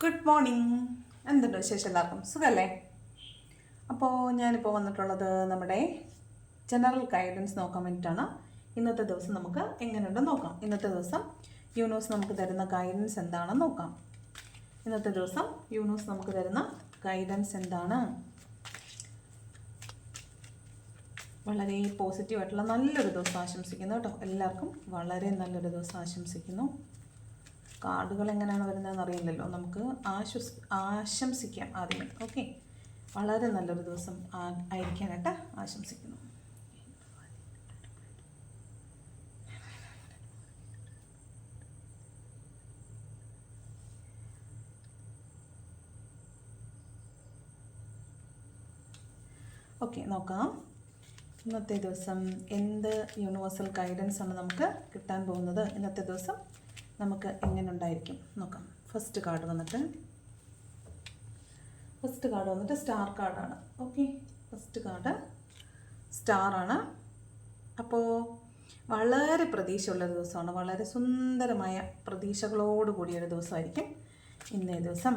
Good morning. എന്തുണ്ട് വിശേഷം? എല്ലാവർക്കും സുഖമല്ലേ? അപ്പോൾ ഞാനിപ്പോൾ വന്നിട്ടുള്ളത് നമ്മുടെ ജനറൽ ഗൈഡൻസ് നോക്കാൻ വേണ്ടിയിട്ടാണ്. ഇന്നത്തെ ദിവസം നമുക്ക് എങ്ങനെയുണ്ടെന്ന് നോക്കാം. ഇന്നത്തെ ദിവസം യൂണിവേഴ്സ് നമുക്ക് തരുന്ന ഗൈഡൻസ് എന്താണെന്ന് നോക്കാം. ഇന്നത്തെ ദിവസം യൂണിവേഴ്സ് നമുക്ക് തരുന്ന ഗൈഡൻസ് എന്താണ്? വളരെ പോസിറ്റീവായിട്ടുള്ള നല്ലൊരു ദിവസം ആശംസിക്കുന്നു കേട്ടോ. എല്ലാവർക്കും വളരെ നല്ലൊരു ദിവസം ആശംസിക്കുന്നു. കാർഡുകൾ എങ്ങനെയാണ് വരുന്നതെന്ന് അറിയില്ലല്ലോ, നമുക്ക് ആശംസിക്കാം ആദ്യമേ. ഓക്കെ, വളരെ നല്ലൊരു ദിവസം ആയിരിക്കാനായിട്ട് ആശംസിക്കുന്നു. ഓക്കെ, നോക്കാം ഇന്നത്തെ ദിവസം എന്ത് യൂണിവേഴ്സൽ ഗൈഡൻസ് ആണ് നമുക്ക് കിട്ടാൻ പോകുന്നത്. ഇന്നത്തെ ദിവസം നമുക്ക് എങ്ങനെ ഉണ്ടായിരിക്കും നോക്കാം. ഫസ്റ്റ് കാർഡ് വന്നിട്ട് സ്റ്റാർ കാർഡാണ്. ഓക്കെ, ഫസ്റ്റ് കാർഡ് സ്റ്റാറാണ്. അപ്പോൾ വളരെ പ്രതീക്ഷയുള്ളൊരു ദിവസമാണ്. വളരെ സുന്ദരമായ പ്രതീക്ഷകളോട് കൂടിയൊരു ദിവസമായിരിക്കും ഇന്നേ ദിവസം.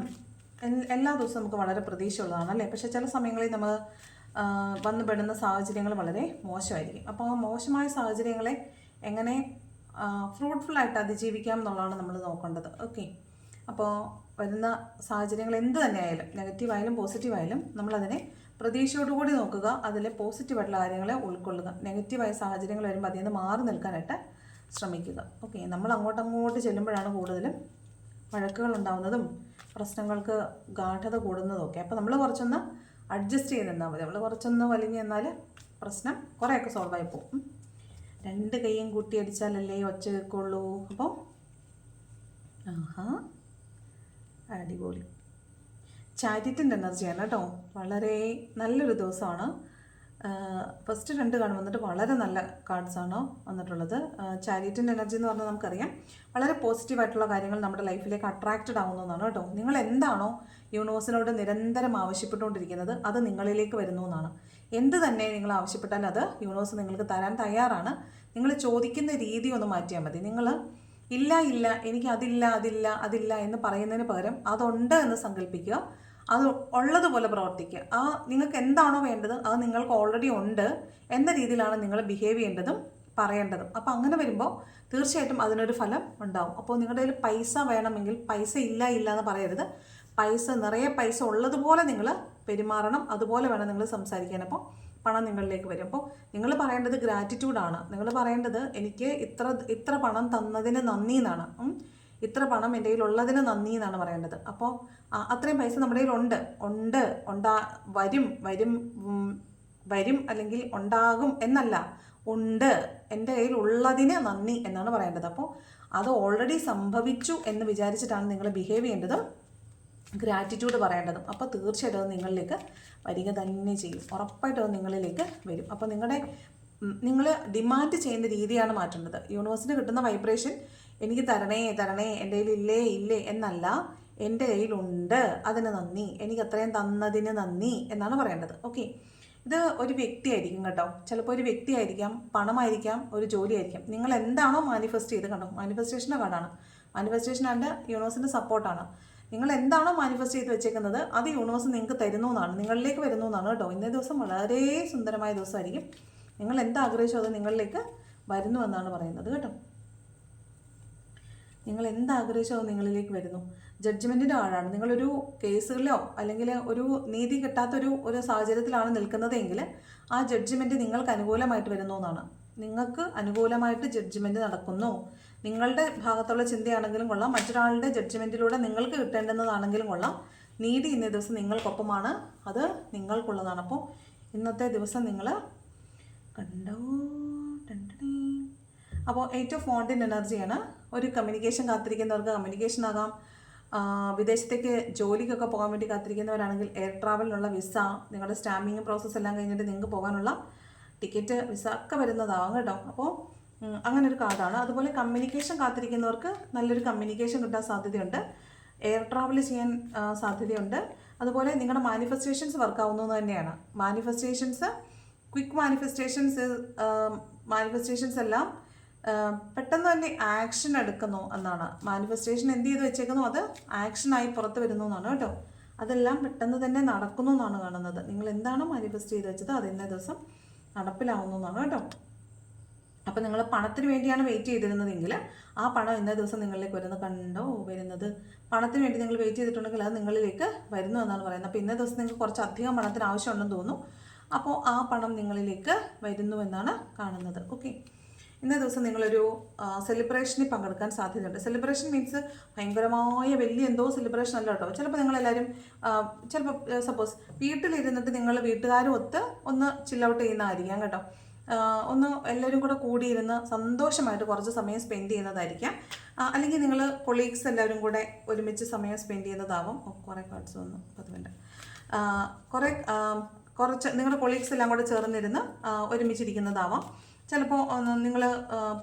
എല്ലാ ദിവസവും നമുക്ക് വളരെ പ്രതീക്ഷയുള്ളതാണ് അല്ലേ? പക്ഷേ ചില സമയങ്ങളിൽ നമ്മൾ വന്നു പെടുന്ന സാഹചര്യങ്ങൾ വളരെ മോശമായിരിക്കും. അപ്പോൾ ആ മോശമായ സാഹചര്യങ്ങളെ എങ്ങനെ ഫ്രൂട്ട്ഫുള്ളായിട്ട് അതിജീവിക്കാം എന്നുള്ളതാണ് നമ്മൾ നോക്കേണ്ടത്. ഓക്കെ, അപ്പോൾ വരുന്ന സാഹചര്യങ്ങൾ എന്ത് തന്നെയായാലും, നെഗറ്റീവായാലും പോസിറ്റീവായാലും, നമ്മളതിനെ പ്രതീക്ഷയോടുകൂടി നോക്കുക. അതിലെ പോസിറ്റീവായിട്ടുള്ള കാര്യങ്ങളെ ഉൾക്കൊള്ളുക. നെഗറ്റീവായ സാഹചര്യങ്ങൾ വരുമ്പോൾ അതിൽ നിന്ന് മാറി നിൽക്കാനായിട്ട് ശ്രമിക്കുക. ഓക്കെ, നമ്മൾ അങ്ങോട്ടങ്ങോട്ട് ചെല്ലുമ്പോഴാണ് കൂടുതലും വഴക്കുകൾ ഉണ്ടാകുന്നതും പ്രശ്നങ്ങൾക്ക് ഗാഠത കൂടുന്നതും ഒക്കെ. അപ്പോൾ നമ്മൾ കുറച്ചൊന്ന് അഡ്ജസ്റ്റ് ചെയ്ത് നിന്നാൽ മതി. നമ്മൾ കുറച്ചൊന്ന് വലിഞ്ഞ് നിന്നാൽ പ്രശ്നം കുറേയൊക്കെ സോൾവായി പോകും. രണ്ട് കൈയും കൂട്ടി അടിച്ചാലല്ലേ ഒച്ച കേൾക്കുള്ളൂ. അപ്പോൾ അടിപൊളി ചാരിറ്റിൻ്റെ എനർജിയാണ് കേട്ടോ. വളരെ നല്ലൊരു ദിവസമാണ്. ഫസ്റ്റ് രണ്ട് കാർഡ് വന്നിട്ട് വളരെ നല്ല കാർഡ്സാണ് വന്നിട്ടുള്ളത്. ചാരിറ്റിൻ്റെ എനർജി എന്ന് പറഞ്ഞാൽ നമുക്കറിയാം വളരെ പോസിറ്റീവായിട്ടുള്ള കാര്യങ്ങൾ നമ്മുടെ ലൈഫിലേക്ക് അട്രാക്റ്റഡ് ആവുന്നതാണ് കേട്ടോ. നിങ്ങൾ എന്താണോ യൂണിവേഴ്സിനോട് നിരന്തരം ആവശ്യപ്പെട്ടുകൊണ്ടിരിക്കുന്നത് അത് നിങ്ങളിലേക്ക് വരുന്നു എന്നാണ്. എന്ത് തന്നെ നിങ്ങൾ ആവശ്യപ്പെട്ടാലും അത് യൂണിവേഴ്സ് നിങ്ങൾക്ക് തരാൻ തയ്യാറാണ്. നിങ്ങൾ ചോദിക്കുന്ന രീതി ഒന്ന് മാറ്റിയാൽ മതി. നിങ്ങൾ ഇല്ല എനിക്ക് അതില്ല എന്ന് പറയുന്നതിന് പകരം അതുണ്ട് എന്ന് സങ്കല്പിക്കുക. അത് ഉള്ളതുപോലെ പ്രവർത്തിക്കുക. നിങ്ങൾക്ക് എന്താണോ വേണ്ടത് അത് നിങ്ങൾക്ക് ഓൾറെഡി ഉണ്ട് എന്ന രീതിയിലാണ് നിങ്ങൾ ബിഹേവ് ചെയ്യേണ്ടതും പറയേണ്ടതും. അപ്പോൾ അങ്ങനെ വരുമ്പോൾ തീർച്ചയായിട്ടും അതിനൊരു ഫലം ഉണ്ടാവും. അപ്പോൾ നിങ്ങളുടെ കയ്യിൽ പൈസ വേണമെങ്കിൽ പൈസ ഇല്ല എന്ന് പറയരുത്. നിറയെ പൈസ ഉള്ളതുപോലെ നിങ്ങൾ പെരുമാറണം. അതുപോലെ വേണം നിങ്ങൾ സംസാരിക്കാൻ. അപ്പോൾ പണം നിങ്ങളിലേക്ക് വരും. അപ്പോൾ നിങ്ങൾ പറയേണ്ടത് ഗ്രാറ്റിറ്റ്യൂഡാണ്. നിങ്ങൾ പറയേണ്ടത് എനിക്ക് ഇത്ര പണം തന്നതിന് നന്ദി എന്നാണ്. ഇത്ര പണം എൻ്റെ കയ്യിൽ ഉള്ളതിന് നന്ദി എന്നാണ് പറയേണ്ടത്. അപ്പോൾ അത്രയും പൈസ നമ്മുടെ കയ്യിൽ വരും അല്ലെങ്കിൽ ഉണ്ടാകും എന്നല്ല, ഉണ്ട്, എൻ്റെ കയ്യിൽ ഉള്ളതിന് നന്ദി എന്നാണ് പറയേണ്ടത്. അപ്പോൾ അത് ഓൾറെഡി സംഭവിച്ചു എന്ന് വിചാരിച്ചിട്ടാണ് നിങ്ങൾ ബിഹേവ് ചെയ്യേണ്ടതും ഗ്രാറ്റിറ്റ്യൂഡ് പറയേണ്ടതും. അപ്പോൾ തീർച്ചയായിട്ടും അത് നിങ്ങളിലേക്ക് വരിക തന്നെ ചെയ്യും. ഉറപ്പായിട്ടും അത് നിങ്ങളിലേക്ക് വരും. അപ്പോൾ നിങ്ങൾ ഡിമാൻഡ് ചെയ്യുന്ന രീതിയാണ് മാറ്റേണ്ടത്. യൂണിവേഴ്സിന് കിട്ടുന്ന വൈബ്രേഷൻ എനിക്ക് തരണേ എൻ്റെ കയ്യിൽ ഇല്ലേ എന്നല്ല, എൻ്റെ കയ്യിലുണ്ട് അതിന് നന്ദി, എനിക്ക് അത്രയും തന്നതിന് നന്ദി എന്നാണ് പറയേണ്ടത്. ഓക്കെ, ഇത് ഒരു വ്യക്തിയായിരിക്കും കേട്ടോ. ചിലപ്പോൾ ഒരു വ്യക്തിയായിരിക്കാം, പണമായിരിക്കാം, ഒരു ജോലിയായിരിക്കാം. നിങ്ങൾ എന്താണോ മാനിഫെസ്റ്റ് ചെയ്ത് കണ്ടോ, മാനിഫെസ്റ്റേഷൻ്റെ കാർഡാണ്. മാനിഫെസ്റ്റേഷൻ ആൻഡ് യൂണിവേഴ്സിൻ്റെ സപ്പോർട്ടാണ്. നിങ്ങൾ എന്താണോ മാനിഫെസ്റ്റ് ചെയ്ത് വെച്ചേക്കുന്നത് അത് യൂണിവേഴ്സ് നിങ്ങൾക്ക് തരുന്നു എന്നാണ്, നിങ്ങളിലേക്ക് വരുന്നു എന്നാണ് കേട്ടോ. ഇന്നേ ദിവസം വളരെ സുന്ദരമായ ദിവസമായിരിക്കും. നിങ്ങൾ എന്താഗ്രഹിച്ചോ അത് നിങ്ങളിലേക്ക് വരുന്നു എന്നാണ് പറയുന്നത് കേട്ടോ. നിങ്ങൾ എന്താഗ്രഹിച്ചോ അത് നിങ്ങളിലേക്ക് വരുന്നു. ജഡ്ജ്മെൻറ്റിൻ്റെ ആളാണ്. നിങ്ങളൊരു കേസുകളിലോ അല്ലെങ്കിൽ ഒരു നീതി കിട്ടാത്തൊരു സാഹചര്യത്തിലാണ് നിൽക്കുന്നതെങ്കിൽ ആ ജഡ്ജ്മെൻറ്റ് നിങ്ങൾക്ക് അനുകൂലമായിട്ട് വരുന്നു എന്നാണ്. നിങ്ങൾക്ക് അനുകൂലമായിട്ട് ജഡ്ജ്മെൻറ്റ് നടക്കുന്നു. നിങ്ങളുടെ ഭാഗത്തുള്ള ചിന്തയാണെങ്കിലും കൊള്ളാം, മറ്റൊരാളുടെ ജഡ്ജ്മെൻറ്റിലൂടെ നിങ്ങൾക്ക് കിട്ടേണ്ടുന്നതാണെങ്കിലും കൊള്ളാം, നീതി ഇന്നേ ദിവസം നിങ്ങൾക്കൊപ്പമാണ്, അത് നിങ്ങൾക്കുള്ളതാണ്. അപ്പോൾ ഇന്നത്തെ ദിവസം നിങ്ങൾ കണ്ടോ. അപ്പോൾ 8 ഓഫ് വാണ്ടിൻ്റെ എനർജിയാണ്. ഒരു കമ്മ്യൂണിക്കേഷൻ കാത്തിരിക്കുന്നവർക്ക് കമ്മ്യൂണിക്കേഷൻ ആകാം. വിദേശത്തേക്ക് ജോലിക്കൊക്കെ പോകാൻ വേണ്ടി കാത്തിരിക്കുന്നവരാണെങ്കിൽ എയർ ട്രാവലിനുള്ള വിസ, നിങ്ങളുടെ സ്റ്റാമ്പിങ് പ്രോസസ്സ് എല്ലാം കഴിഞ്ഞിട്ട് നിങ്ങൾക്ക് പോകാനുള്ള ടിക്കറ്റ്, വിസ ഒക്കെ വരുന്നതാവാം കേട്ടോ. അപ്പോൾ അങ്ങനെ ഒരു കാർഡാണ്. അതുപോലെ കമ്മ്യൂണിക്കേഷൻ കാത്തിരിക്കുന്നവർക്ക് നല്ലൊരു കമ്മ്യൂണിക്കേഷൻ കിട്ടാൻ സാധ്യതയുണ്ട്. എയർ ട്രാവൽ ചെയ്യാൻ സാധ്യതയുണ്ട്. അതുപോലെ നിങ്ങളുടെ മാനിഫെസ്റ്റേഷൻസ് വർക്കാവുന്നത് തന്നെയാണ്. ക്വിക്ക് മാനിഫെസ്റ്റേഷൻസ് എല്ലാം പെട്ടെന്ന് തന്നെ ആക്ഷൻ എടുക്കുന്നു എന്നാണ്. മാനിഫെസ്റ്റേഷൻ എന്ത് ചെയ്ത് വെച്ചേക്കുന്നു, അത് ആക്ഷനായി പുറത്ത് വരുന്നു എന്നാണ് കേട്ടോ. അതെല്ലാം പെട്ടെന്ന് തന്നെ നടക്കുന്നു എന്നാണ് കാണുന്നത്. നിങ്ങൾ എന്താണോ മാനിഫെസ്റ്റ് ചെയ്ത് വെച്ചത് അത് ഇന്നേ ദിവസം നടപ്പിലാവുന്നു എന്നാണ് കേട്ടോ. അപ്പം നിങ്ങൾ പണത്തിന് വേണ്ടിയാണ് വെയിറ്റ് ചെയ്തിരുന്നതെങ്കിൽ ആ പണം ഇന്നേ ദിവസം നിങ്ങളിലേക്ക് വരുന്നത്. പണത്തിന് വേണ്ടി നിങ്ങൾ വെയിറ്റ് ചെയ്തിട്ടുണ്ടെങ്കിൽ അത് നിങ്ങളിലേക്ക് വരുന്നു എന്നാണ് പറയുന്നത്. അപ്പോൾ ഇന്നേ ദിവസം നിങ്ങൾക്ക് കുറച്ച് അധികം പണത്തിന് ആവശ്യമുണ്ടെന്ന് തോന്നുന്നു. അപ്പോൾ ആ പണം നിങ്ങളിലേക്ക് വരുന്നു എന്നാണ് കാണുന്നത്. ഓക്കെ, ഇന്നേ ദിവസം നിങ്ങളൊരു സെലിബ്രേഷനിൽ പങ്കെടുക്കാൻ സാധ്യതയുണ്ട്. സെലിബ്രേഷൻ മീൻസ് ഭയങ്കരമായ വലിയ എന്തോ സെലിബ്രേഷൻ അല്ല കേട്ടോ. ചിലപ്പോൾ നിങ്ങളെല്ലാവരും ചിലപ്പോൾ സപ്പോസ് വീട്ടിലിരുന്നിട്ട് നിങ്ങൾ വീട്ടുകാരും ഒത്ത് ഒന്ന് ചില്ലൗട്ട് ചെയ്യുന്നതായിരിക്കാം കേട്ടോ. ഒന്ന് എല്ലാവരും കൂടെ കൂടിയിരുന്ന് സന്തോഷമായിട്ട് കുറച്ച് സമയം സ്പെൻഡ് ചെയ്യുന്നതായിരിക്കാം. അല്ലെങ്കിൽ നിങ്ങൾ കൊളീഗ്സ് എല്ലാവരും കൂടെ ഒരുമിച്ച് സമയം സ്പെൻഡ് ചെയ്യുന്നതാവാം. കുറേ കാർഡ്സ് വന്നു, 10 മിനിറ്റ്. കുറച്ച് നിങ്ങളുടെ കൊളീഗ്സ് എല്ലാം കൂടെ ചേർന്നിരുന്ന് ഒരുമിച്ചിരിക്കുന്നതാവാം. ചിലപ്പോൾ നിങ്ങൾ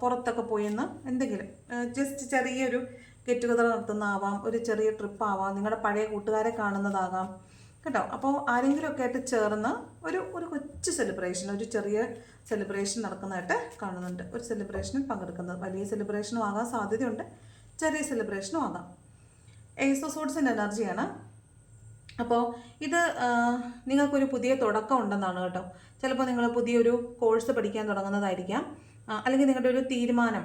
പുറത്തൊക്കെ പോയിന്ന് എന്തെങ്കിലും ജസ്റ്റ് ചെറിയൊരു ഗെറ്റ് ടുഗദർ നടത്തുന്നതാവാം, ഒരു ചെറിയ ട്രിപ്പ് ആവാം, നിങ്ങളുടെ പഴയ കൂട്ടുകാരെ കാണുന്നതാകാം കേട്ടോ. അപ്പോൾ ആരെങ്കിലുമൊക്കെ ആയിട്ട് ചേർന്ന് ഒരു കൊച്ചു സെലിബ്രേഷൻ, ഒരു ചെറിയ സെലിബ്രേഷൻ നടക്കുന്നതായിട്ട് കാണുന്നുണ്ട്. ഒരു സെലിബ്രേഷനിൽ പങ്കെടുക്കുന്നത് വലിയ സെലിബ്രേഷനും ആകാൻ സാധ്യതയുണ്ട്, ചെറിയ സെലിബ്രേഷനും ആകാം. ഏസ് ഓഫ് സോർഡ്സിൻ്റെ എനർജിയാണ്. അപ്പോൾ ഇത് നിങ്ങൾക്കൊരു പുതിയ തുടക്കം ഉണ്ടെന്നാണ് കേട്ടോ. ചിലപ്പോൾ നിങ്ങൾ പുതിയൊരു കോഴ്സ് പഠിക്കാൻ തുടങ്ങുന്നതായിരിക്കാം, അല്ലെങ്കിൽ നിങ്ങളുടെ ഒരു തീരുമാനം.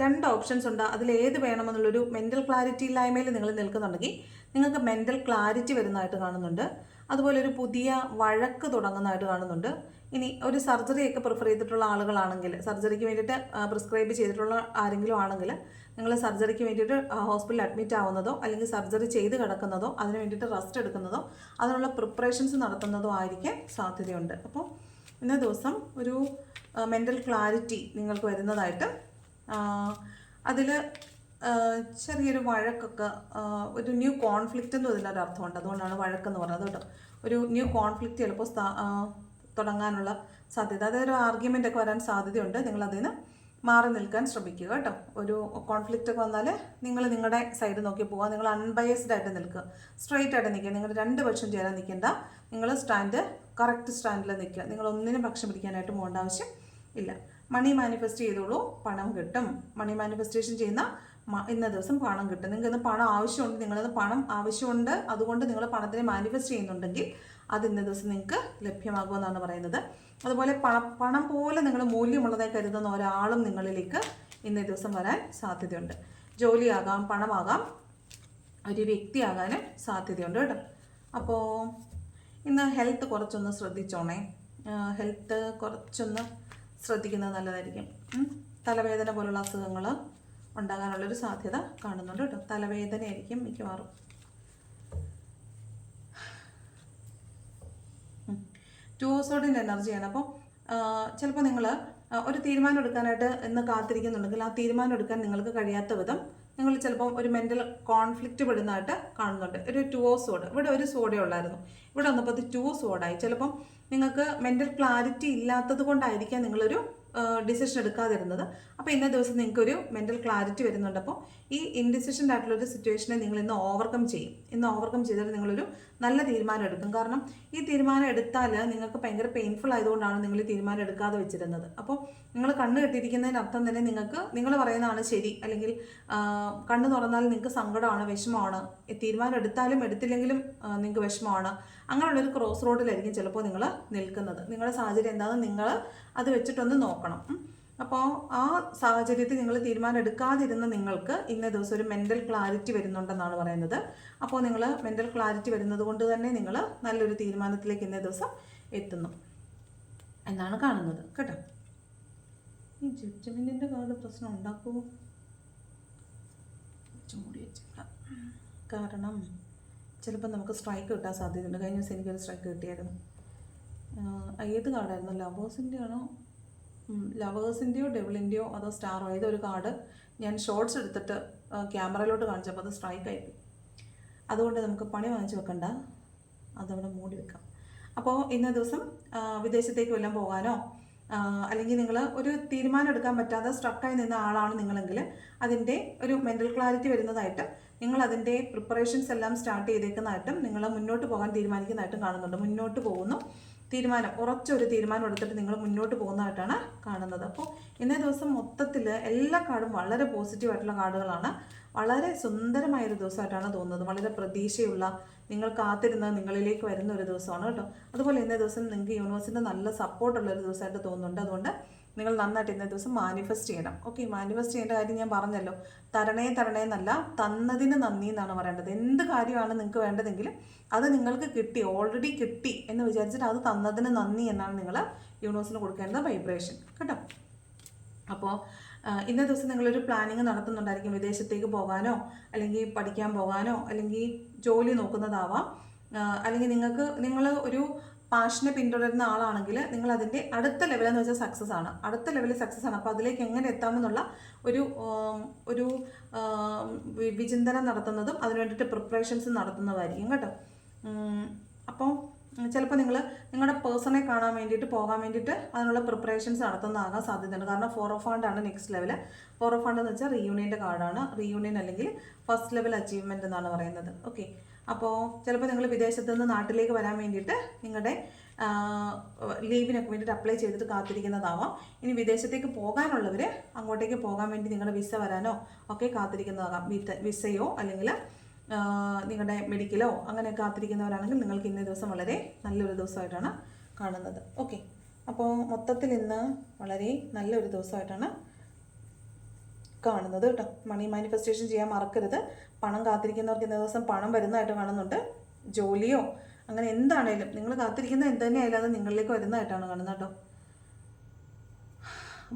2 ഓപ്ഷൻസ് ഉണ്ട്, അതിലേത് വേണമെന്നുള്ളൊരു മെൻ്റൽ ക്ലാരിറ്റി ഇല്ലായ്മയിൽ നിങ്ങൾ നിൽക്കുന്നുണ്ടെങ്കിൽ നിങ്ങൾക്ക് മെൻ്റൽ ക്ലാരിറ്റി വരുന്നതായിട്ട് കാണുന്നുണ്ട്. അതുപോലെ ഒരു പുതിയ വഴക്ക് തുടങ്ങുന്നതായിട്ട് കാണുന്നുണ്ട്. ഇനി ഒരു സർജറിയൊക്കെ പ്രിഫർ ചെയ്തിട്ടുള്ള ആളുകളാണെങ്കിൽ, സർജറിക്ക് വേണ്ടിയിട്ട് പ്രിസ്ക്രൈബ് ചെയ്തിട്ടുള്ള ആരെങ്കിലും ആണെങ്കിൽ നിങ്ങൾ സർജറിക്ക് വേണ്ടിയിട്ട് ഹോസ്പിറ്റലിൽ അഡ്മിറ്റ് ആവുന്നതോ അല്ലെങ്കിൽ സർജറി ചെയ്ത് കിടക്കുന്നതോ അതിന് വേണ്ടിയിട്ട് റെസ്റ്റ് എടുക്കുന്നതോ അതിനുള്ള പ്രിപ്പറേഷൻസ് നടത്തുന്നതോ ആയിരിക്കാൻ സാധ്യതയുണ്ട്. അപ്പോൾ ഇന്നേ ദിവസം ഒരു മെൻ്റൽ ക്ലാരിറ്റി നിങ്ങൾക്ക് വരുന്നതായിട്ട്, അതിൽ ചെറിയൊരു വഴക്കൊക്കെ, ഒരു ന്യൂ കോൺഫ്ലിക്റ്റ് എന്നും ഇതിനൊരു അർത്ഥമുണ്ട്. അതുകൊണ്ടാണ് വഴക്കെന്ന് പറഞ്ഞത് കേട്ടോ. ഒരു ന്യൂ കോൺഫ്ലിക്റ്റ് ചിലപ്പോൾ തുടങ്ങാനുള്ള സാധ്യത, അതായത് ഒരു ആർഗ്യുമെൻ്റ് ഒക്കെ വരാൻ സാധ്യതയുണ്ട്. നിങ്ങളതിന് മാറി നിൽക്കാൻ ശ്രമിക്കുക കേട്ടോ. ഒരു കോൺഫ്ലിക്റ്റ് ഒക്കെ വന്നാൽ നിങ്ങൾ നിങ്ങളുടെ സൈഡ് നോക്കി പോവുക. നിങ്ങൾ അൺബയസ്ഡ് ആയിട്ട് നിൽക്കുക, സ്ട്രെയിറ്റ് ആയിട്ട് നിൽക്കുക. നിങ്ങൾ 2 പക്ഷം ചേരാൻ നിൽക്കേണ്ട. നിങ്ങൾ കറക്റ്റ് സ്റ്റാൻഡിൽ നിൽക്കുക. നിങ്ങൾ ഒന്നിനും പക്ഷം പിടിക്കാനായിട്ട് പോകേണ്ട ആവശ്യം ഇല്ല. മണി മാനിഫെസ്റ്റ് ചെയ്തോളൂ, പണം കിട്ടും. മണി മാനിഫെസ്റ്റേഷൻ ചെയ്യുന്ന ഇന്ന ദിവസം പണം കിട്ടും. നിങ്ങൾക്ക് ഇന്ന് പണം ആവശ്യമുണ്ട്, നിങ്ങളിന്ന് പണം ആവശ്യമുണ്ട്, അതുകൊണ്ട് നിങ്ങൾ പണത്തിനെ മാനിഫെസ്റ്റ് ചെയ്യുന്നുണ്ടെങ്കിൽ അത് ഇന്ന ദിവസം നിങ്ങൾക്ക് ലഭ്യമാകുമെന്നാണ് പറയുന്നത്. അതുപോലെ പണം പോലെ നിങ്ങൾ മൂല്യമുള്ളതായി കരുതുന്ന ഒരാളും നിങ്ങളിലേക്ക് ഇന്നേ ദിവസം വരാൻ സാധ്യതയുണ്ട്. ജോലിയാകാം, പണമാകാം, ഒരു വ്യക്തിയാകാനും സാധ്യതയുണ്ട് കേട്ടോ. അപ്പോൾ ഇന്ന് ഹെൽത്ത് കുറച്ചൊന്ന് ശ്രദ്ധിച്ചോണേ. ഹെൽത്ത് കുറച്ചൊന്ന് ശ്രദ്ധിക്കുന്നത് നല്ലതായിരിക്കും. തലവേദന പോലുള്ള അസുഖങ്ങൾ ഉണ്ടാകാനുള്ളൊരു സാധ്യത കാണുന്നുണ്ട് കേട്ടോ. തലവേദനയായിരിക്കും മിക്കവാറും. ടൂസോഡിൻ്റെ എനർജിയാണ്. അപ്പോൾ ചിലപ്പോൾ നിങ്ങൾ ഒരു തീരുമാനം എടുക്കാനായിട്ട് ഇന്ന് കാത്തിരിക്കുന്നുണ്ടെങ്കിൽ ആ തീരുമാനം എടുക്കാൻ നിങ്ങൾക്ക് കഴിയാത്ത വിധം നിങ്ങൾ ചിലപ്പം ഒരു മെൻ്റൽ കോൺഫ്ലിക്റ്റ് പെടുന്നതായിട്ട് കാണുന്നുണ്ട്. ഒരു 2 സോഡ്, ഇവിടെ ഒരു സോഡേ ഉള്ളായിരുന്നു, ഇവിടെ വന്നപ്പോൾ അത് 2 സോഡായി. ചിലപ്പം നിങ്ങൾക്ക് മെൻ്റൽ ക്ലാരിറ്റി ഇല്ലാത്തത് കൊണ്ടായിരിക്കാം നിങ്ങളൊരു ഡിസിഷൻ എടുക്കാതിരുന്നത്. അപ്പോൾ ഇന്നേ ദിവസം നിങ്ങൾക്കൊരു മെൻ്റൽ ക്ലാരിറ്റി വരുന്നുണ്ട്. അപ്പോൾ ഈ ഇൻഡിസിഷൻ്റെ ആയിട്ടുള്ളൊരു സിറ്റുവേഷനെ നിങ്ങൾ ഇന്ന് ഓവർകം ചെയ്യും. ഇന്ന് ഓവർകം ചെയ്തിട്ട് നിങ്ങളൊരു നല്ല തീരുമാനം എടുക്കും. കാരണം ഈ തീരുമാനം എടുത്താൽ നിങ്ങൾക്ക് ഭയങ്കര പെയിൻഫുൾ ആയതുകൊണ്ടാണ് നിങ്ങൾ ഈ തീരുമാനം എടുക്കാതെ വെച്ചിരുന്നത്. അപ്പോൾ നിങ്ങൾ കണ്ണ് കെട്ടിയിരിക്കുന്നതിന് അർത്ഥം തന്നെ നിങ്ങൾ പറയുന്നതാണ് ശരി, അല്ലെങ്കിൽ കണ്ണ് തുറന്നാൽ നിങ്ങൾക്ക് സങ്കടമാണ്, വിഷമമാണ്. തീരുമാനം എടുത്താലും എടുത്തില്ലെങ്കിലും നിങ്ങൾക്ക് വിഷമമാണ്. അങ്ങനെയുള്ളൊരു ക്രോസ് റോഡിലായിരിക്കും ചിലപ്പോൾ നിങ്ങൾ നിൽക്കുന്നത്. നിങ്ങളുടെ സാഹചര്യം എന്താണെന്ന് നിങ്ങൾ അത് വെച്ചിട്ടൊന്ന് നോക്കണം. അപ്പോൾ ആ സാഹചര്യത്തിൽ നിങ്ങൾ തീരുമാനം എടുക്കാതിരുന്ന നിങ്ങൾക്ക് ഇന്നേ ദിവസം ഒരു മെൻ്റൽ ക്ലാരിറ്റി വരുന്നുണ്ടെന്നാണ് പറയുന്നത്. അപ്പോൾ നിങ്ങൾ മെൻ്റൽ ക്ലാരിറ്റി വരുന്നത് കൊണ്ട് തന്നെ നിങ്ങൾ നല്ലൊരു തീരുമാനത്തിലേക്ക് ഇന്നേ ദിവസം എത്തുന്നു എന്നാണ് കാണുന്നത് കേട്ടോ. ഈ ജഡ്ജ്മെൻറ്റിൻ്റെ കാർഡ് പ്രശ്നം ഉണ്ടാക്കുമോ? ചൂടി വെച്ചേക്കാം. കാരണം ചിലപ്പോൾ നമുക്ക് സ്ട്രൈക്ക് കിട്ടാൻ സാധ്യതയുണ്ട്. കഴിഞ്ഞ ദിവസം എനിക്കൊരു സ്ട്രൈക്ക് കിട്ടിയായിരുന്നു. ഏത് കാർഡായിരുന്നു? ലവേഴ്സിൻ്റെ ആണോ, ലവേഴ്സിൻ്റെയോ ഡെവിളിൻ്റെയോ അതോ സ്റ്റാറോ ഏതൊരു കാർഡ് ഞാൻ ഷോർട്സ് എടുത്തിട്ട് ക്യാമറയിലോട്ട് കാണിച്ചപ്പോൾ അത് സ്ട്രൈക്കായിപ്പോയി. അതുകൊണ്ട് നമുക്ക് പണി വാങ്ങിച്ച് വെക്കണ്ട, അതവിടെ മൂടി വെക്കാം. അപ്പോൾ ഇന്ന ദിവസം വിദേശത്തേക്ക് വല്ലതും പോകാനോ അല്ലെങ്കിൽ നിങ്ങൾ ഒരു തീരുമാനം എടുക്കാൻ പറ്റാതെ സ്ട്രക്കായി നിന്ന ആളാണ് നിങ്ങളെങ്കിൽ അതിൻ്റെ ഒരു മെൻ്റൽ ക്ലാരിറ്റി വരുന്നതായിട്ട്, നിങ്ങൾ അതിൻ്റെ പ്രിപ്പറേഷൻസ് എല്ലാം സ്റ്റാർട്ട് ചെയ്തേക്കുന്നതായിട്ടും നിങ്ങൾ മുന്നോട്ട് പോകാൻ തീരുമാനിക്കുന്നതായിട്ടും കാണുന്നുണ്ട്. മുന്നോട്ട് പോകുന്നു, ഉറച്ചൊരു തീരുമാനം എടുത്തിട്ട് നിങ്ങൾ മുന്നോട്ട് പോകുന്നതായിട്ടാണ് കാണുന്നത്. അപ്പോൾ ഇന്നേ ദിവസം മൊത്തത്തിൽ എല്ലാ കാർഡും വളരെ പോസിറ്റീവായിട്ടുള്ള കാർഡുകളാണ്. വളരെ സുന്ദരമായൊരു ദിവസമായിട്ടാണ് തോന്നുന്നത്. വളരെ പ്രതീക്ഷയുള്ള, നിങ്ങൾ കാത്തിരുന്ന നിങ്ങളിലേക്ക് വരുന്ന ഒരു ദിവസമാണ് കേട്ടോ. അതുപോലെ ഇന്നേ ദിവസം നിങ്ങൾക്ക് യൂണിവേഴ്സിൻ്റെ നല്ല സപ്പോർട്ടുള്ള ഒരു ദിവസമായിട്ട് തോന്നുന്നുണ്ട്. അതുകൊണ്ട് നിങ്ങൾ നന്നായിട്ട് ഇന്നേ ദിവസം മാനിഫെസ്റ്റ് ചെയ്യണം. ഓക്കെ, മാനിഫെസ്റ്റ് ചെയ്യേണ്ട കാര്യം ഞാൻ പറഞ്ഞല്ലോ. തരണേ എന്നല്ല, തന്നതിന് നന്ദി എന്നാണ് പറയേണ്ടത്. എന്ത് കാര്യമാണ് നിങ്ങൾക്ക് വേണ്ടതെങ്കിൽ അത് നിങ്ങൾക്ക് കിട്ടി, ഓൾറെഡി കിട്ടി എന്ന് വിചാരിച്ചിട്ട് അത് തന്നതിന് നന്ദി എന്നാണ് നിങ്ങൾ യൂണിവേഴ്സിന് കൊടുക്കേണ്ട വൈബ്രേഷൻ കേട്ടോ. അപ്പോൾ ഇന്നേ ദിവസം നിങ്ങളൊരു പ്ലാനിങ് നടത്തുന്നുണ്ടായിരിക്കും. വിദേശത്തേക്ക് പോകാനോ അല്ലെങ്കിൽ പഠിക്കാൻ പോകാനോ അല്ലെങ്കിൽ ജോലി നോക്കുന്നതാവാം. അല്ലെങ്കിൽ നിങ്ങൾ ഒരു പാഷനെ പിന്തുടരുന്ന ആളാണെങ്കിൽ നിങ്ങൾ അതിൻ്റെ അടുത്ത ലെവലെന്ന് വെച്ചാൽ സക്സസ് ആണ്. അടുത്ത ലെവലിൽ സക്സസ് ആണ്. അപ്പോൾ അതിലേക്ക് എങ്ങനെ എത്താമെന്നുള്ള ഒരു വിചിന്തനം നടത്തുന്നതും അതിന് വേണ്ടിയിട്ട് പ്രിപ്പറേഷൻസ് നടത്തുന്നതായിരിക്കും കേട്ടോ. അപ്പോൾ ചിലപ്പോൾ നിങ്ങളുടെ പേഴ്സണെ കാണാൻ വേണ്ടിയിട്ട് പോകാൻ വേണ്ടിയിട്ട് അതിനുള്ള പ്രിപ്പറേഷൻസ് നടത്തുന്നതാകാൻ സാധ്യതയുണ്ട്. കാരണം 4 ഓഫ് ഹാൻഡ് ആണ് നെക്സ്റ്റ് ലെവൽ. 4 ഓഫ് ഹാൻഡ് എന്ന് വെച്ചാൽ റീയൂണിയൻ്റെ കാർഡാണ്. റീയൂണിയൻ അല്ലെങ്കിൽ ഫസ്റ്റ് ലെവൽ അച്ചീവ്മെൻ്റ് എന്നാണ് പറയുന്നത്. ഓക്കെ, അപ്പോൾ ചിലപ്പോൾ നിങ്ങൾ വിദേശത്ത് നിന്ന് നാട്ടിലേക്ക് വരാൻ വേണ്ടിയിട്ട് നിങ്ങളുടെ ലീവിനൊക്കെ വേണ്ടിയിട്ട് അപ്ലൈ ചെയ്തിട്ട് കാത്തിരിക്കുന്നതാവാം. ഇനി വിദേശത്തേക്ക് പോകാനുള്ളവർ അങ്ങോട്ടേക്ക് പോകാൻ വേണ്ടി നിങ്ങളുടെ വിസ വരാനോ ഒക്കെ കാത്തിരിക്കുന്നതാകാം. വിസയോ അല്ലെങ്കിൽ നിങ്ങളുടെ മെഡിക്കലോ അങ്ങനെ കാത്തിരിക്കുന്നവരാണെങ്കിൽ നിങ്ങൾക്ക് ഇന്നേ ദിവസം വളരെ നല്ലൊരു ദിവസമായിട്ടാണ് കാണുന്നത്. ഓക്കെ, അപ്പോൾ മൊത്തത്തിൽ ഇന്ന് വളരെ നല്ലൊരു ദിവസമായിട്ടാണ് കാണുന്നത് കേട്ടോ. മണി മാനിഫെസ്റ്റേഷൻ ചെയ്യാൻ മറക്കരുത്. പണം കാത്തിരിക്കുന്നവർക്ക് ഇന്ന ദിവസം പണം വരുന്നതായിട്ട് കാണുന്നുണ്ട്. ജോലിയോ അങ്ങനെ എന്താണേലും നിങ്ങൾ കാത്തിരിക്കുന്ന എന്ത് തന്നെയായാലും അത് നിങ്ങളിലേക്ക് വരുന്നതായിട്ടാണ് കാണുന്നത് കേട്ടോ.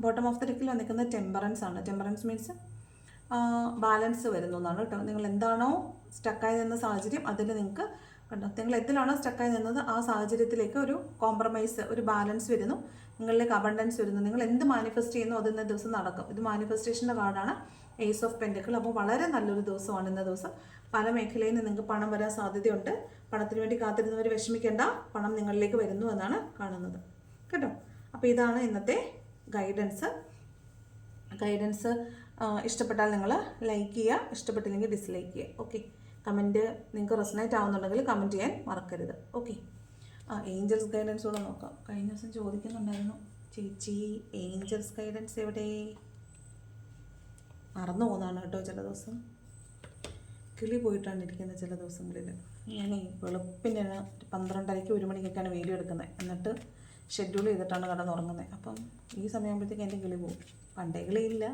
ബോട്ടം ഓഫ് ദ ഡെക്കിൽ വന്നിരിക്കുന്നത് ടെമ്പറൻസ് ആണ്. ടെമ്പറൻസ് മീൻസ് ബാലൻസ് വരുന്നു എന്നാണ് കേട്ടോ. നിങ്ങൾ എന്താണോ സ്റ്റക്കായി നിന്ന സാഹചര്യം അതിൽ നിങ്ങൾക്ക് കണ്ടോ, നിങ്ങൾ എന്തിലാണോ സ്റ്റക്കായി നിന്നത് ആ സാഹചര്യത്തിലേക്ക് ഒരു കോംപ്രമൈസ്, ഒരു ബാലൻസ് വരുന്നു, നിങ്ങളിലേക്ക് അബണ്ടൻസ് വരുന്നു. നിങ്ങൾ എന്ത് മാനിഫെസ്റ്റ് ചെയ്യുന്നു അത് ഇന്ന ദിവസം നടക്കും. ഇത് മാനിഫെസ്റ്റേഷൻ്റെ കാർഡാണ്, ഏസ് ഓഫ് പെൻറ്റക്കിൾ. അപ്പോൾ വളരെ നല്ലൊരു ദിവസമാണ് ഇന്ന ദിവസം. പല മേഖലയിൽ നിന്ന് നിങ്ങൾക്ക് പണം വരാൻ സാധ്യതയുണ്ട്. പണത്തിന് വേണ്ടി കാത്തിരുന്നവർ വിഷമിക്കേണ്ട, പണം നിങ്ങളിലേക്ക് വരുന്നു എന്നാണ് കാണുന്നത് കേട്ടോ. അപ്പോൾ ഇതാണ് ഇന്നത്തെ ഗൈഡൻസ്. ഇഷ്ടപ്പെട്ടാൽ നിങ്ങൾ ലൈക്ക് ചെയ്യുക, ഇഷ്ടപ്പെട്ടില്ലെങ്കിൽ ഡിസ്ലൈക്ക് ചെയ്യുക. ഓക്കെ, കമൻറ്റ് നിങ്ങൾക്ക് റെസനേറ്റ് ആവുന്നുണ്ടെങ്കിൽ കമൻറ്റ് ചെയ്യാൻ മറക്കരുത്. ഓക്കെ, ഏഞ്ചൽസ് ഗൈഡൻസ് കൂടെ നോക്കാം. കഴിഞ്ഞ ദിവസം ചോദിക്കുന്നുണ്ടായിരുന്നു, ചേച്ചി ഏഞ്ചൽസ് ഗൈഡൻസ് എവിടെ? മറന്നു പോകുന്നതാണ് കേട്ടോ. ചില ദിവസം കിളി പോയിട്ടാണ് ഇരിക്കുന്നത്. ചില ദിവസങ്ങളിൽ ഞാൻ വെളുപ്പിന് 12:30 1 മണിക്കൊക്കെയാണ് വീഡിയോ എടുക്കുന്നത്. എന്നിട്ട് ഷെഡ്യൂൾ ചെയ്തിട്ടാണ് കിടന്നുറങ്ങുന്നത്. അപ്പം ഈ സമയമാകുമ്പോഴത്തേക്ക് എൻ്റെ കിളി പോകും. പണ്ടേ കിളിയില്ല,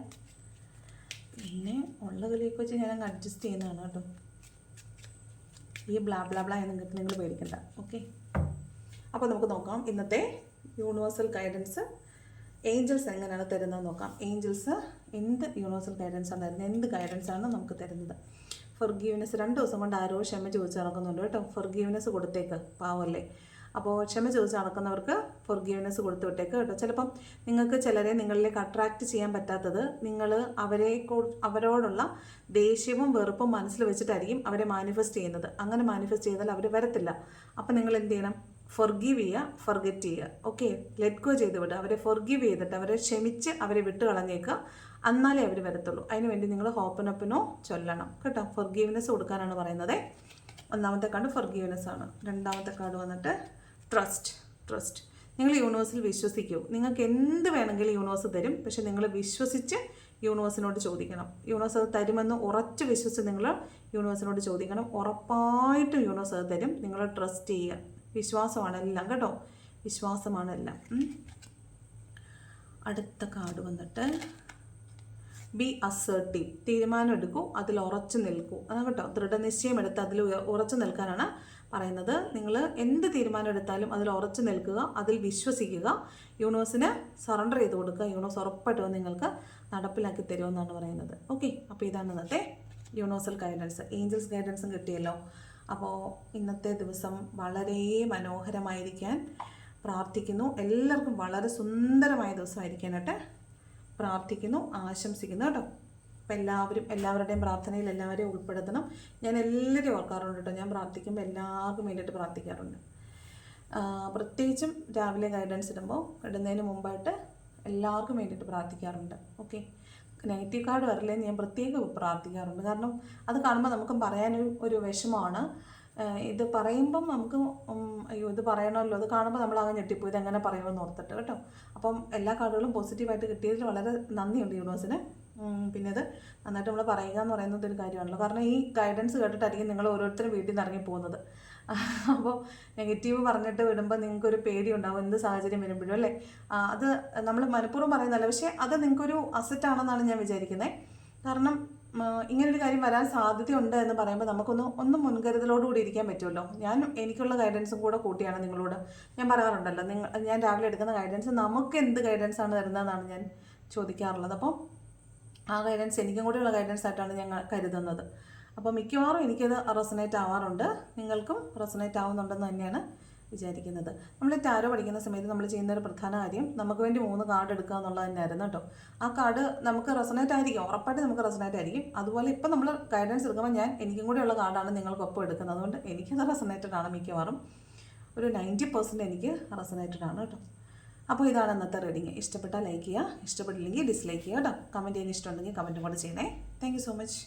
പിന്നെ ഉള്ള കിളിയൊക്കെ വെച്ച് ഞാനങ്ങ് അഡ്ജസ്റ്റ് ചെയ്യുന്നതാണ് കേട്ടോ. ഈ ബ്ലാ എന്നും കിട്ടി നിങ്ങൾ പേടിക്കണ്ട. ഓക്കെ, അപ്പോൾ നമുക്ക് നോക്കാം ഇന്നത്തെ യൂണിവേഴ്സൽ ഗൈഡൻസ്. ഏഞ്ചൽസ് എങ്ങനെയാണ് തരുന്നത് നോക്കാം. ഏഞ്ചൽസ് എന്ത് യൂണിവേഴ്സൽ ഗൈഡൻസ് ആണ് തരുന്നത്, എന്ത് ഗൈഡൻസ് ആണ് നമുക്ക് തരുന്നത്? ഫൊർഗീവ്നെസ്. 2 ദിവസം കൊണ്ട് ആരോ ക്ഷമ ചോദിച്ച് നടക്കുന്നുണ്ട് കേട്ടോ. ഫൊർഗീവ്നെസ് കൊടുത്തേക്ക്, പാവല്ലേ. അപ്പോൾ ക്ഷമ ചോദിച്ച് നടക്കുന്നവർക്ക് ഫൊർഗീവ്നെസ് കൊടുത്തു വിട്ടേക്ക് കേട്ടോ. ചിലപ്പം നിങ്ങൾക്ക് ചിലരെ നിങ്ങളിലേക്ക് അട്രാക്റ്റ് ചെയ്യാൻ പറ്റാത്തത് നിങ്ങൾ അവരോടുള്ള ദേഷ്യവും വെറുപ്പും മനസ്സിൽ വെച്ചിട്ടായിരിക്കും അവരെ മാനിഫെസ്റ്റ് ചെയ്യുന്നത്. അങ്ങനെ മാനിഫെസ്റ്റ് ചെയ്താൽ അവർ വരത്തില്ല. അപ്പം നിങ്ങൾ എന്ത് ചെയ്യണം? ഫൊർഗീവ് ചെയ്യുക, ഫൊർഗെറ്റ് ചെയ്യുക. ഓക്കെ, ലെറ്റ് ഗോ ചെയ്ത് വിടുക. അവരെ ഫൊർഗീവ് ചെയ്തിട്ട് അവരെ ക്ഷമിച്ച് അവരെ വിട്ട് കളഞ്ഞേക്കുക. എന്നാലേ അവർ വരത്തുള്ളൂ. അതിനുവേണ്ടി നിങ്ങൾ ഹോപ്പനൊപ്പനോ ചൊല്ലണം കേട്ടോ. ഫൊർഗീവ്നെസ് കൊടുക്കാനാണ് പറയുന്നത്. ഒന്നാമത്തെ കാർഡ് ഫൊർഗീവ്നെസ് ആണ്. രണ്ടാമത്തെ കാർഡ് വന്നിട്ട് ട്രസ്റ്റ്. നിങ്ങൾ യൂണിവേഴ്സിൽ വിശ്വസിക്കൂ. നിങ്ങൾക്ക് എന്ത് വേണമെങ്കിലും യൂണിവേഴ്സ് തരും. പക്ഷെ നിങ്ങൾ വിശ്വസിച്ച് യൂണിവേഴ്സിനോട് ചോദിക്കണം. യൂണിവേഴ്സ് അത് തരുമെന്ന് ഉറച്ച് വിശ്വസിച്ച് നിങ്ങൾ യൂണിവേഴ്സിനോട് ചോദിക്കണം. ഉറപ്പായിട്ടും യൂണിവേഴ്സ് അത് തരും. നിങ്ങൾ ട്രസ്റ്റ് ചെയ്യുക. വിശ്വാസമാണ് എല്ലാം കേട്ടോ. വിശ്വാസമാണ് എല്ലാം. അടുത്ത കാർഡ് വന്നിട്ട് ബി അസേർട്ടീവ്. തീരുമാനം എടുക്കൂ, അതിൽ ഉറച്ചു നിൽക്കൂ. അതാണ് കേട്ടോ. ദൃഢനിശ്ചയം എടുത്ത് അതിൽ ഉറച്ചു നിൽക്കാനാണ് പറയുന്നത്. നിങ്ങൾ എന്ത് തീരുമാനം എടുത്താലും അതിൽ ഉറച്ചു നിൽക്കുക, അതിൽ വിശ്വസിക്കുക, യൂണിവേഴ്സിന് സറണ്ടർ ചെയ്ത് കൊടുക്കുക. യൂണിവേഴ്സ് ഉറപ്പായിട്ടും നിങ്ങൾക്ക് നടപ്പിലാക്കി തരുമെന്നാണ് പറയുന്നത്. ഓക്കെ, അപ്പോൾ ഇതാണ് ഇന്നത്തെ യൂണിവേഴ്സൽ ഗൈഡൻസ്. ഏഞ്ചൽസ് ഗൈഡൻസും കിട്ടിയല്ലോ. അപ്പോൾ ഇന്നത്തെ ദിവസം വളരെ മനോഹരമായിരിക്കാൻ പ്രാർത്ഥിക്കുന്നു. എല്ലാവർക്കും വളരെ സുന്ദരമായ ദിവസമായിരിക്കാനായിട്ട് പ്രാർത്ഥിക്കുന്നു, ആശംസിക്കുന്നു കേട്ടോ. അപ്പോൾ എല്ലാവരുടെയും പ്രാർത്ഥനയിൽ എല്ലാവരെയും ഉൾപ്പെടുത്തണം. ഞാൻ എല്ലാവരെയും ഓർക്കാറുണ്ട് കേട്ടോ. ഞാൻ പ്രാർത്ഥിക്കുമ്പോൾ എല്ലാവർക്കും വേണ്ടിയിട്ട് പ്രാർത്ഥിക്കാറുണ്ട്. പ്രത്യേകിച്ചും രാവിലെ ഗൈഡൻസ് ഇടുന്നതിന് മുമ്പായിട്ട് എല്ലാവർക്കും വേണ്ടിയിട്ട് പ്രാർത്ഥിക്കാറുണ്ട്. ഓക്കെ, നെഗറ്റീവ് കാർഡ് വരില്ലെന്ന് ഞാൻ പ്രത്യേകം പ്രാർത്ഥിക്കാറുണ്ട്. കാരണം അത് കാണുമ്പോൾ നമുക്കും പറയാനൊരു വിഷമമാണ്. ഇത് പറയുമ്പം നമുക്ക് അയ്യോ ഇത് പറയണമല്ലോ, അത് കാണുമ്പോൾ നമ്മളാകെ ഞെട്ടിപ്പോയി ഇതെങ്ങനെ പറയുമെന്ന് ഓർത്തിട്ട് കേട്ടോ. അപ്പം എല്ലാ കാർഡുകളും പോസിറ്റീവായിട്ട് കിട്ടിയതിൽ വളരെ നന്ദിയുണ്ട് യൂണിവേഴ്സിന്. പിന്നെ ഇത് നന്നായിട്ട് നമ്മൾ പറയുക എന്ന് പറയുന്നത് ഒരു കാര്യമാണല്ലോ. കാരണം ഈ ഗൈഡൻസ് കേട്ടിട്ടായിരിക്കും നിങ്ങൾ ഓരോരുത്തരും വീട്ടിൽ നിന്ന് ഇറങ്ങി പോകുന്നത്. അപ്പോൾ നെഗറ്റീവ് പറഞ്ഞിട്ട് വിടുമ്പോൾ നിങ്ങൾക്കൊരു പേടിയുണ്ടാവും എന്ത് സാഹചര്യം വരുമ്പോഴും അല്ലേ. അത് നമ്മൾ മനഃപൂർവ്വം പറയുന്നതല്ല, പക്ഷേ അത് നിങ്ങൾക്കൊരു അസറ്റാണെന്നാണ് ഞാൻ വിചാരിക്കുന്നത്. കാരണം ഇങ്ങനൊരു കാര്യം വരാൻ സാധ്യതയുണ്ട് എന്ന് പറയുമ്പോൾ ഒന്ന് മുൻകരുതലോടുകൂടി ഇരിക്കാൻ പറ്റുമല്ലോ. എനിക്കുള്ള ഗൈഡൻസും കൂടെ കൂട്ടിയാണ് നിങ്ങളോട് ഞാൻ പറയാറുണ്ടല്ലോ. ഞാൻ രാവിലെ എടുക്കുന്ന ഗൈഡൻസ് നമുക്ക് എന്ത് ഗൈഡൻസാണ് തരുന്നതെന്നാണ് ഞാൻ ചോദിക്കാറുള്ളത്. അപ്പം ആ ഗൈഡൻസ് എനിക്കും കൂടെയുള്ള ഗൈഡൻസ് ആയിട്ടാണ് ഞാൻ കരുതുന്നത്. അപ്പോൾ മിക്കവാറും എനിക്കത് റെസൊനേറ്റ് ആവാറുണ്ട്, നിങ്ങൾക്കും റെസൊനേറ്റ് ആവുന്നുണ്ടെന്ന് തന്നെയാണ് വിചാരിക്കുന്നത്. നമ്മൾ ടാരോ പഠിക്കുന്ന സമയത്ത് നമ്മൾ ചെയ്യുന്ന ഒരു പ്രധാന കാര്യം നമുക്ക് വേണ്ടി 3 കാർഡ് എടുക്കുക എന്നുള്ളത് തന്നെയായിരുന്നു കേട്ടോ. ആ കാർഡ് നമുക്ക് റെസൊനേറ്റ് ആയിരിക്കും, ഉറപ്പായിട്ട് നമുക്ക് റെസൊനേറ്റ് ആയിരിക്കും. അതുപോലെ ഇപ്പം നമ്മൾ ഗൈഡൻസ് എടുക്കുമ്പോൾ എനിക്കും കൂടെയുള്ള കാർഡാണ് നിങ്ങൾക്കൊപ്പം എടുക്കുന്നത്. അതുകൊണ്ട് എനിക്കത് റെസൊനേറ്റഡ് ആണ് മിക്കവാറും. ഒരു 90% എനിക്ക് റെസൊനേറ്റഡ് ആണ് കേട്ടോ. അപ്പോൾ ഇതാണ് ഇന്നത്തെ റീഡിങ്. ഇഷ്ടപ്പെട്ടാൽ ലൈക്ക് ചെയ്യുക, ഇഷ്ടപ്പെട്ടില്ലെങ്കിൽ ഡിസ്ലൈക്ക് ചെയ്യുക കേട്ടോ. കമൻറ്റ് ചെയ്യാൻ ഇഷ്ടമുണ്ടെങ്കിൽ കമൻറ്റും കൂടെ ചെയ്യണേ. Thank you so much.